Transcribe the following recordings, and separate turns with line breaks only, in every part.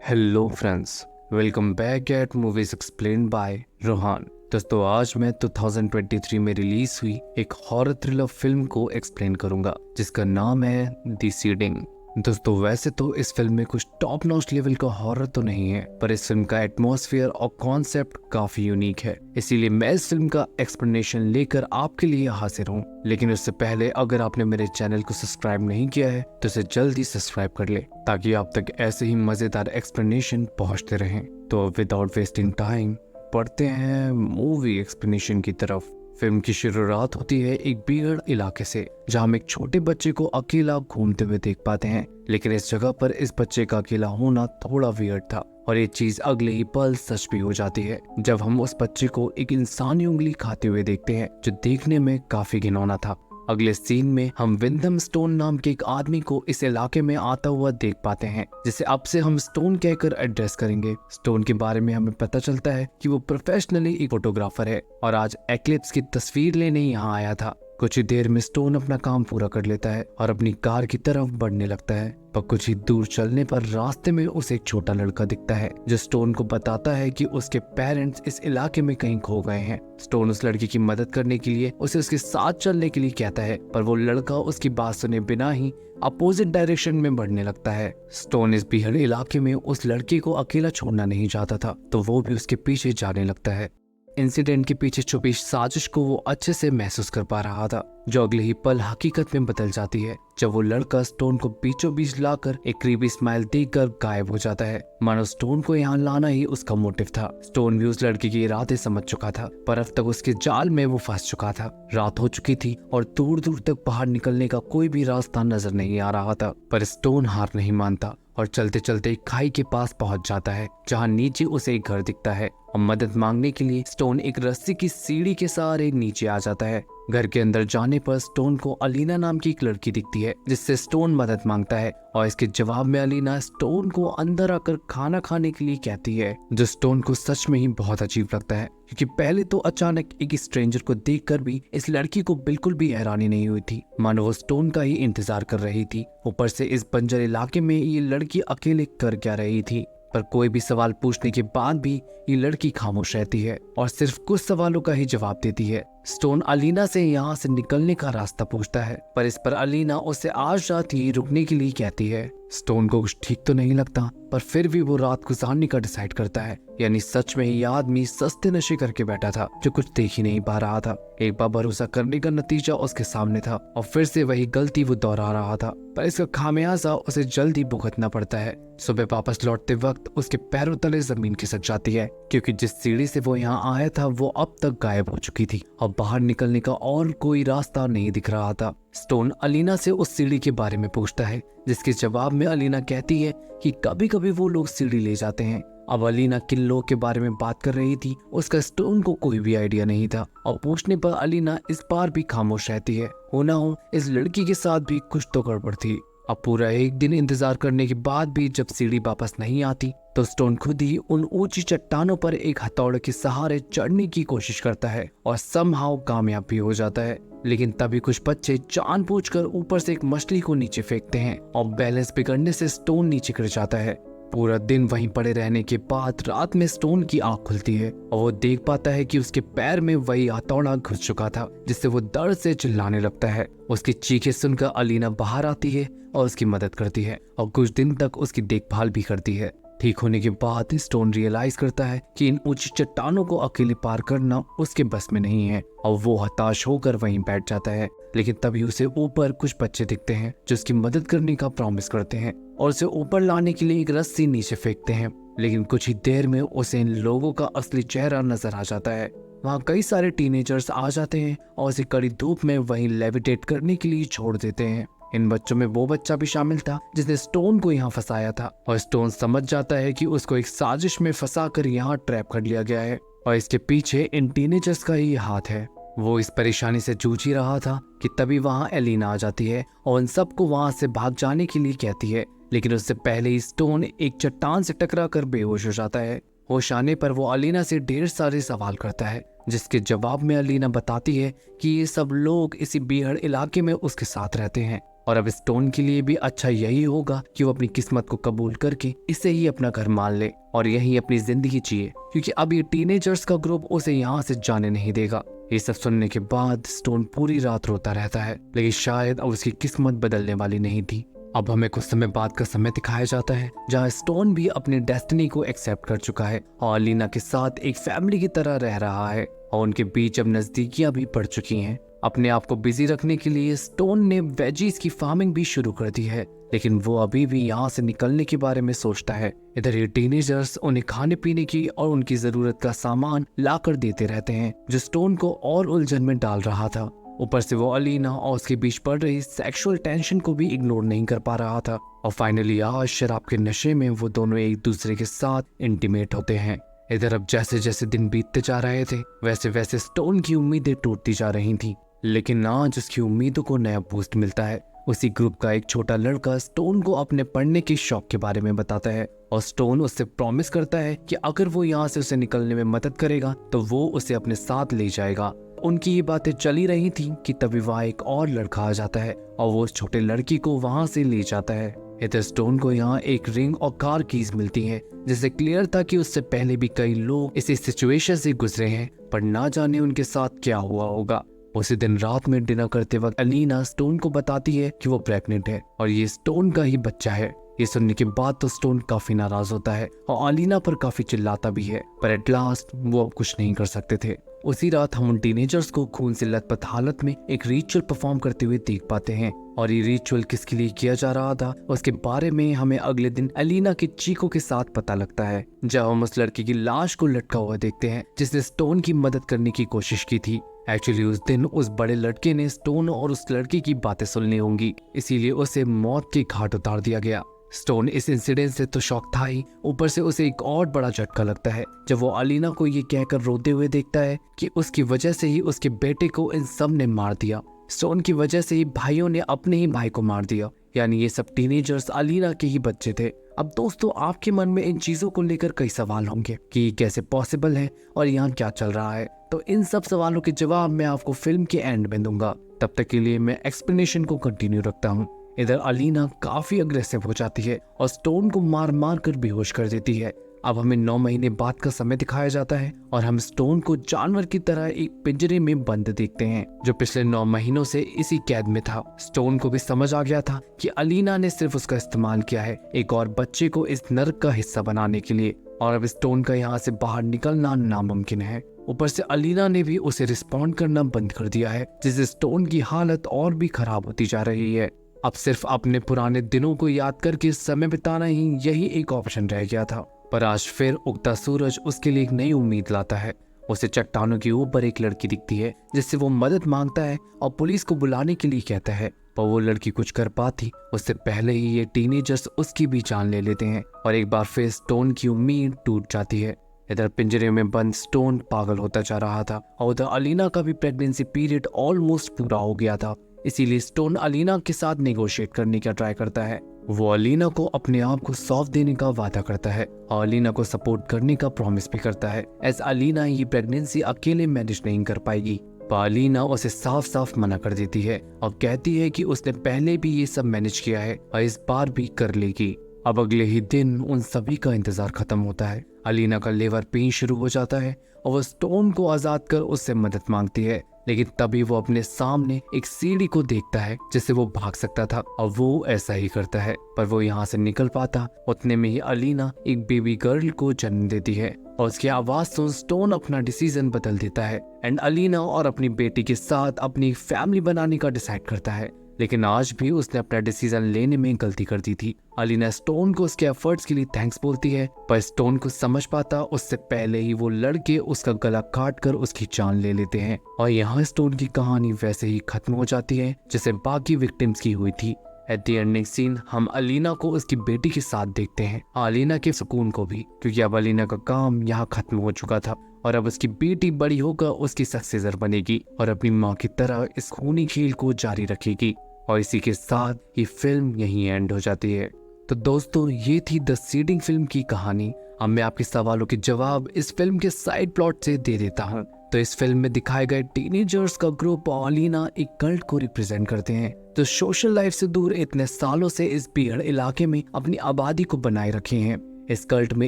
Hello friends, welcome back at movies explained bye Rohan. दोस्तों, आज मैं 2023 में रिलीज हुई एक हॉरर थ्रिलर फिल्म को एक्सप्लेन करूंगा जिसका नाम है द सीडिंग। दोस्तों, वैसे तो इस फिल्म में कुछ टॉप नॉच लेवल का हॉरर तो नहीं है, पर इस फिल्म का एटमॉस्फेयर और कॉन्सेप्ट काफी यूनिक है। इसीलिए मैं इस फिल्म का एक्सप्लेनेशन लेकर आपके लिए हाजिर हूँ। लेकिन उससे पहले अगर आपने मेरे चैनल को सब्सक्राइब नहीं किया है तो इसे जल्दी सब्सक्राइब कर ले, ताकि आप तक ऐसे ही मजेदार एक्सप्लेनेशन पहुंचते रहें। तो विदाउट वेस्टिंग टाइम पढ़ते हैं मूवी एक्सप्लेनेशन की तरफ। फिल्म की शुरुआत होती है एक भीड़ इलाके से, जहां हम एक छोटे बच्चे को अकेला घूमते हुए देख पाते हैं। लेकिन इस जगह पर इस बच्चे का अकेला होना थोड़ा वियर्ड था, और ये चीज अगले ही पल सच भी हो जाती है जब हम उस बच्चे को एक इंसानी उंगली खाते हुए देखते हैं, जो देखने में काफी घिनौना था। अगले सीन में हम विंदम स्टोन नाम के एक आदमी को इस इलाके में आता हुआ देख पाते हैं, जिसे अब से हम स्टोन कहकर एड्रेस करेंगे। स्टोन के बारे में हमें पता चलता है कि वो प्रोफेशनली एक फोटोग्राफर है और आज एक्लिप्स की तस्वीर लेने यहाँ आया था। कुछ ही देर में स्टोन अपना काम पूरा कर लेता है और अपनी कार की तरफ बढ़ने लगता है, पर कुछ ही दूर चलने पर रास्ते में उसे एक छोटा लड़का दिखता है, जो स्टोन को बताता है कि उसके पेरेंट्स इस इलाके में कहीं खो गए हैं। स्टोन उस लड़की की मदद करने के लिए उसे उसके साथ चलने के लिए कहता है, पर वो लड़का उसकी बात सुने बिना ही अपोजिट डायरेक्शन में बढ़ने लगता है। स्टोन इस बिहड़ इलाके में उस लड़के को अकेला छोड़ना नहीं चाहता था, तो वो भी उसके पीछे जाने लगता है। इंसिडेंट के पीछे छुपी साजिश को वो अच्छे से महसूस कर पा रहा था, जो अगले ही पल हकीकत में बदल जाती है जब वो लड़का स्टोन को बीचों बीच लाकर एक क्रीपी स्माइल देकर गायब हो जाता है, मानो स्टोन को यहाँ लाना ही उसका मोटिव था। स्टोन भी उस लड़के के इरादे समझ चुका था, पर अब तक उसके जाल में वो फंस चुका था। रात हो चुकी थी और दूर दूर तक बाहर निकलने का कोई भी रास्ता नजर नहीं आ रहा था, पर स्टोन हार नहीं मानता और चलते चलते एक खाई के पास पहुंच जाता है, जहां नीचे उसे एक घर दिखता है। और मदद मांगने के लिए स्टोन एक रस्सी की सीढ़ी के सहारे नीचे आ जाता है। घर के अंदर जाने पर स्टोन को अलीना नाम की एक लड़की दिखती है, जिससे स्टोन मदद मांगता है, और इसके जवाब में अलीना स्टोन को अंदर आकर खाना खाने के लिए कहती है, जो स्टोन को सच में ही बहुत अजीब लगता है, क्योंकि पहले तो अचानक एक स्ट्रेंजर को देखकर भी इस लड़की को बिल्कुल भी हैरानी नहीं हुई थी, मानो वो स्टोन का ही इंतजार कर रही थी। ऊपर से इस बंजर इलाके में ये लड़की अकेले कर क्या रही थी? पर कोई भी सवाल पूछने के बाद भी ये लड़की खामोश रहती है और सिर्फ कुछ सवालों का ही जवाब देती है। स्टोन अलीना से यहाँ से निकलने का रास्ता पूछता है, पर इस पर अलीना उसे आज रात ही रुकने के लिए कहती है। स्टोन को कुछ ठीक तो नहीं लगता, पर फिर भी वो रात गुजारने का डिसाइड करता है। यानी सच में ये आदमी सस्ते नशे करके बैठा था, जो कुछ देख ही नहीं पा रहा था। एक बार भरोसा करने का नतीजा उसके सामने था और फिर से वही गलती वो दोहरा रहा था, पर इसका खामियाजा उसे जल्दी भुगतना पड़ता है। सुबह वापस लौटते वक्त उसके पैरों तले जमीन खिसक जाती है, क्योंकि जिस सीढ़ी से वो यहाँ आया था वो अब तक गायब हो चुकी थी और बाहर निकलने का और कोई रास्ता नहीं दिख रहा था। स्टोन अलीना से उस सीढ़ी के बारे में पूछता है, जिसके जवाब में अलीना कहती है कि कभी कभी वो लोग सीढ़ी ले जाते हैं। अब अलीना किन लोगों के बारे में बात कर रही थी उसका स्टोन को कोई भी आइडिया नहीं था, और पूछने पर अलीना इस बार भी खामोश रहती है। होना हो इस लड़की के साथ भी कुछ तो गड़बड़ थी। अब पूरा एक दिन इंतजार करने के बाद भी जब सीढ़ी वापस नहीं आती, तो स्टोन खुद ही उन ऊंची चट्टानों पर एक हथौड़े के सहारे चढ़ने की कोशिश करता है और समहाउ कामयाब भी हो जाता है। लेकिन तभी कुछ बच्चे जानबूझकर ऊपर से एक मछली को नीचे फेंकते हैं और बैलेंस बिगड़ने से स्टोन नीचे गिर जाता है। पूरा दिन वहीं पड़े रहने के बाद रात में स्टोन की आंख खुलती है और वो देख पाता है कि उसके पैर में वही हथौड़ा घुस चुका था, जिससे वो दर्द से चिल्लाने लगता है। उसकी चीखें सुनकर अलीना बाहर आती है और उसकी मदद करती है और कुछ दिन तक उसकी देखभाल भी करती है। ठीक होने के बाद स्टोन रियलाइज करता है कि इन ऊंची चट्टानों को अकेले पार करना उसके बस में नहीं है, और वो हताश होकर वहीं बैठ जाता है। लेकिन तभी उसे ऊपर कुछ बच्चे दिखते हैं जो उसकी मदद करने का प्रॉमिस करते हैं और उसे ऊपर लाने के लिए एक रस्सी नीचे फेंकते हैं। लेकिन कुछ ही देर में उसे इन लोगों का असली चेहरा नजर आ जाता है। वहाँ कई सारे टीनेजर्स आ जाते हैं और उसे कड़ी धूप में वहीं लेविटेट करने के लिए छोड़ देते हैं। इन बच्चों में वो बच्चा भी शामिल था जिसने स्टोन को यहाँ फंसाया था, और स्टोन समझ जाता है कि उसको एक साजिश में फंसाकर यहाँ ट्रैप कर लिया गया है और इसके पीछे इन टीनेजर्स का ही हाथ है। वो इस परेशानी से जूझ ही रहा था कि तभी वहाँ एलिना आ जाती है और उन सबको वहाँ से भाग जाने के लिए कहती है। लेकिन उससे पहले ही स्टोन एक चट्टान से टकरा कर बेहोश हो जाता है। होश आने पर वो अलीना से ढेर सारे सवाल करता है, जिसके जवाब में अलीना बताती है कि ये सब लोग इसी बीहड़ इलाके में उसके साथ रहते हैं और अब स्टोन के लिए भी अच्छा यही होगा कि वो अपनी किस्मत को कबूल करके इसे ही अपना घर मान ले और यही अपनी जिंदगी जिए, क्योंकि अब ये टीनेजर्स का ग्रुप उसे यहाँ से जाने नहीं देगा। ये सब सुनने के बाद स्टोन पूरी रात रोता रहता है, लेकिन शायद अब उसकी किस्मत बदलने वाली नहीं थी। अब हमें कुछ समय बाद का समय दिखाया जाता है जहाँ स्टोन भी अपनी डेस्टिनी को एक्सेप्ट कर चुका है और अलीना के साथ एक फैमिली की तरह रह रहा है और उनके बीच अब नजदीकियां भी बढ़ चुकी हैं। अपने आप को बिजी रखने के लिए स्टोन ने वेजीज की फार्मिंग भी शुरू कर दी है, लेकिन वो अभी भी यहाँ से निकलने के बारे में सोचता है। इधर ये टीनेजर्स उन्हें खाने पीने की और उनकी जरूरत का सामान लाकर देते रहते हैं, जो स्टोन को और उलझन में डाल रहा था। ऊपर से वो अलीना और उसके बीच पड़ रही सेक्सुअल टेंशन को भी इग्नोर नहीं कर पा रहा था और फाइनली आज शराब के नशे में वो दोनों एक दूसरे के साथ इंटीमेट होते हैं। इधर अब जैसे जैसे दिन बीतते जा रहे थे वैसे वैसे स्टोन की उम्मीदें टूटती जा रही थी, लेकिन आज उसकी उम्मीदों को नया बूस्ट मिलता है। उसी ग्रुप का एक छोटा लड़का स्टोन को अपने पढ़ने के शौक के बारे में बताता है और स्टोन उससे प्रॉमिस करता है कि अगर वो यहाँ से उसे निकलने में मदद करेगा तो वो उसे अपने साथ ले जाएगा। उनकी ये बातें चली रही थी कि तभी वहाँ एक और लड़का आ जाता है और वो उस छोटे लड़की को वहाँ से ले जाता है। इधर स्टोन को यहाँ एक रिंग और कार कीज मिलती है, जिससे क्लियर था कि उससे पहले भी कई लोग इसी सिचुएशन से गुजरे हैं, पर ना जाने उनके साथ क्या हुआ होगा। उसी दिन रात में डिनर करते वक्त अलीना स्टोन को बताती है कि वो प्रेग्नेंट है और ये स्टोन का ही बच्चा है। ये सुनने के बाद तो स्टोन काफी नाराज होता है और अलीना पर काफी चिल्लाता भी है, पर एट लास्ट वो अब कुछ नहीं कर सकते थे। उसी रात हम उन टीनेजर्स को खून से लथपथ हालत में एक रिचुअल परफॉर्म करते हुए देख पाते हैं और ये रिचुअल किसके लिए किया जा रहा था उसके बारे में हमें अगले दिन अलीना की चीखों के साथ पता लगता है, जब हम उस लड़की की लाश को लटका हुआ देखते हैं जिसने स्टोन की मदद करने की कोशिश की थी। एक्चुअली उस दिन उस बड़े लड़के ने स्टोन और उस लड़की की बातें सुननी होंगी, इसीलिए उसे मौत के घाट उतार दिया गया। स्टोन इस इंसिडेंट से तो शॉक था ही, ऊपर से उसे एक और बड़ा झटका लगता है जब वो अलीना को ये कहकर रोते हुए देखता है कि उसकी वजह से ही उसके बेटे को इन सब ने मार दिया। स्टोन की वजह से ही भाइयों ने अपने ही भाई को मार दिया, यानी ये सब टीनेजर्स अलीना के ही बच्चे थे। अब दोस्तों आपके मन में इन चीजों को लेकर कई सवाल होंगे कि ये कैसे पॉसिबल है और यहाँ क्या चल रहा है, तो इन सब सवालों के जवाब मैं आपको फिल्म के एंड में दूंगा। तब तक के लिए मैं एक्सप्लेनेशन को कंटिन्यू रखता हूँ। इधर अलीना काफी अग्रेसिव हो जाती है और स्टोन को मार मार कर बेहोश कर देती है। अब हमें 9 महीने बाद का समय दिखाया जाता है और हम स्टोन को जानवर की तरह एक पिंजरे में बंद देखते हैं, जो पिछले 9 महीनों से इसी कैद में था। स्टोन को भी समझ आ गया था कि अलीना ने सिर्फ उसका इस्तेमाल किया है एक और बच्चे को इस नर्क का हिस्सा बनाने के लिए, और अब स्टोन का यहाँ से बाहर निकलना नामुमकिन है। ऊपर से अलीना ने भी उसे रिस्पॉन्ड करना बंद कर दिया है, जिससे स्टोन की हालत और भी खराब होती जा रही है। अब सिर्फ अपने पुराने दिनों को याद करके समय बिताना ही यही एक ऑप्शन रह गया था, पर आज फिर उगता सूरज उसके लिए एक नई उम्मीद लाता है। उसे चट्टानों के ऊपर एक लड़की दिखती है जिससे वो मदद मांगता है और पुलिस को बुलाने के लिए कहता है, पर वो लड़की कुछ कर पाती उससे पहले ही ये टीनेजर्स उसकी भी जान ले लेते हैं और एक बार फिर स्टोन की उम्मीद टूट जाती है। इधर पिंजरे में बंद स्टोन पागल होता जा रहा था और उधर अलीना का भी प्रेगनेंसी पीरियड ऑलमोस्ट पूरा हो गया था, इसीलिए स्टोन अलीना के साथ नेगोशिएट करने का ट्राई करता है। वो अलीना को अपने आप को सौंप देने का वादा करता है और अलीना को सपोर्ट करने का प्रॉमिस भी करता है, एज अलीना ये प्रेगनेंसी अकेले मैनेज नहीं कर पाएगी। पर अलीना उसे साफ साफ मना कर देती है और कहती है कि उसने पहले भी ये सब मैनेज किया है और इस बार भी कर लेगी। अब अगले ही दिन उन सभी का इंतजार खत्म होता है। अलीना का लेबर पेन शुरू हो जाता है और वो स्टोन को आजाद कर उससे मदद मांगती है, लेकिन तभी वो अपने सामने एक सीढ़ी को देखता है जिससे वो भाग सकता था और वो ऐसा ही करता है, पर वो यहाँ से निकल पाता। उतने में ही अलीना एक बेबी गर्ल को जन्म देती है और उसकी आवाज सुन स्टोन अपना डिसीजन बदल देता है एंड अलीना और अपनी बेटी के साथ अपनी फैमिली बनाने का डिसाइड करता है। लेकिन आज भी उसने अपना डिसीजन लेने में गलती कर दी थी। अलीना स्टोन को उसके एफर्ट्स के लिए थैंक्स बोलती है, पर स्टोन को समझ पाता उससे पहले ही वो लड़के उसका गला काट कर उसकी जान ले लेते हैं और यहाँ स्टोन की कहानी वैसे ही खत्म हो जाती है जैसे बाकी विक्टिम्स की हुई थी। एट द एंडिंग सीन हम अलीना को उसकी बेटी के साथ देखते हैं, अलीना के सुकून को भी, क्योंकि अब अलीना का काम यहाँ खत्म हो चुका था और अब उसकी बेटी बड़ी होकर उसकी सक्सेसर बनेगी और अपनी माँ की तरह इस खूनी खेल को जारी रखेगी। और इसी के साथ ये फिल्म यहीं एंड हो जाती है। तो दोस्तों ये थी द सीडिंग फिल्म की कहानी। अब मैं आपके सवालों के जवाब इस फिल्म के साइड प्लॉट से दे देता हूँ। तो इस फिल्म में दिखाए गए टीनेजर्स का ग्रुप अलीना एक कल्ट को रिप्रेजेंट करते हैं, तो सोशल लाइफ से दूर इतने सालों से इस भीड़ इलाके में अपनी आबादी को बनाए रखे हैं। इस कल्ट में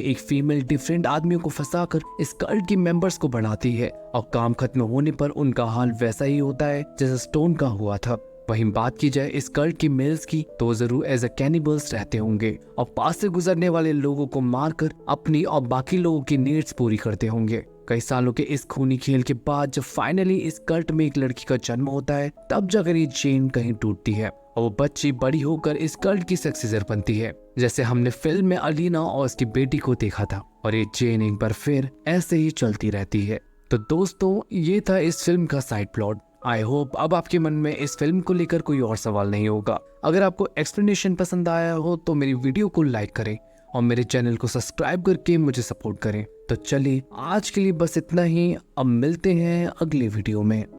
एक फीमेल डिफरेंट आदमियों को फंसाकर इस कल्ट की मेंबर्स को बढ़ाती है और काम खत्म होने पर उनका हाल वैसा ही होता है जैसा स्टोन का हुआ था। वहीं बात की जाए इस कल्ट की मेल्स की, तो जरूर एज अ कैनिबल्स रहते होंगे और पास से गुजरने वाले लोगों को मारकर अपनी और बाकी लोगों की नीड्स पूरी करते होंगे। कई सालों के इस खूनी खेल के बाद जब फाइनली इस कल्ट में एक लड़की का जन्म होता है, तब जाकर ये चेन कहीं टूटती है और वो बच्ची बड़ी होकर इस कल्ट की सक्सेसर बनती है, जैसे हमने फिल्म में अलीना और उसकी बेटी को देखा था। और ये चेन एक बार फिर ऐसे ही चलती रहती है। तो दोस्तों, ये था इस फिल्म का साइड प्लॉट। आई होप अब आपके मन में इस फिल्म को लेकर कोई और सवाल नहीं होगा। अगर आपको एक्सप्लेनेशन पसंद आया हो तो मेरी वीडियो को लाइक करें और मेरे चैनल को सब्सक्राइब करके मुझे सपोर्ट करें। तो चलिए, आज के लिए बस इतना ही। अब मिलते हैं अगले वीडियो में।